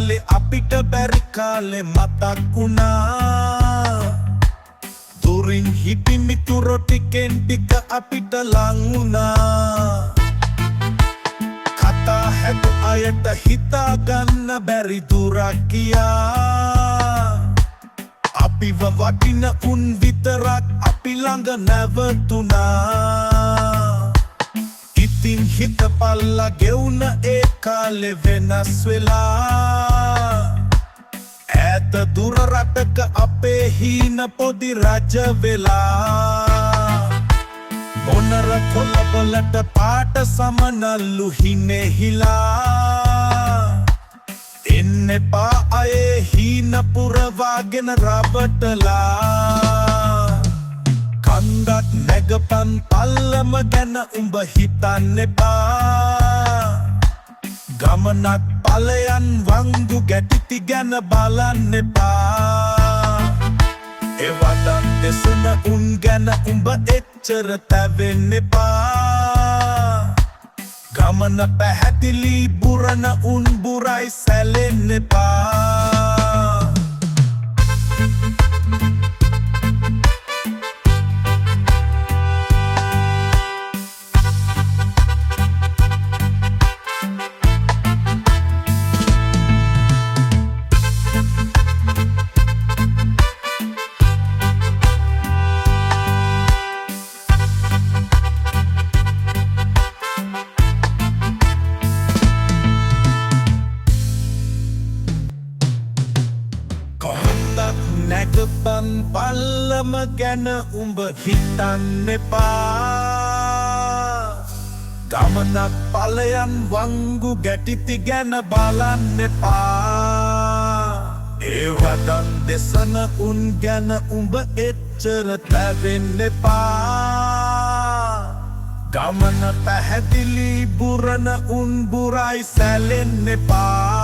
කාලේ අපිට බැරි කාලේ මතක් වුණා දුරින් හිටි මිතුරෝ ටිකෙන් ටික අපිට ලං වුණා කතා හැදු අයට හිතා ගන්න බැරි දුරක් ගියා අපිව වටින උන් විතරක් අපි ළඟ නැවතුණා ඉතින් හිතපල්ලා ගෙවුන ඒ කාලේ වෙනස් වෙලා ඈත දුර රටක අපේ හීන පොඩි රජ වෙලා මොනර කොළවලට පාට සමනල්ලු හිනෙහිලා එන්න එපා අයේ හීන පුරවාගෙන රවටලා කන්දක් නැගපන් පල්ලම ගැන උඹ හිතන්න එපා ගමනක් ඵලයන් වංගු ගැටිති ගැන බලන්න එපා එවටන් දෙසන උන් ගැන උඹ එච්චර තැවෙන්න එපා ගමන පැහැදිලි බුරන උන් බුරයි සැලෙන්න එපා නැගපන් පල්ලම ගැන උඹ හිතන්න එපා ගමනක් ඵලයන් වංගු ගැටිති ගැන බලන්න එපා ඒවටන් දෙසන උන් ගැන උඹ එච්චර තැවෙන්න එපා ගමන පැහැදිලි බුරන උන් බුරයි සැලෙන්න එපා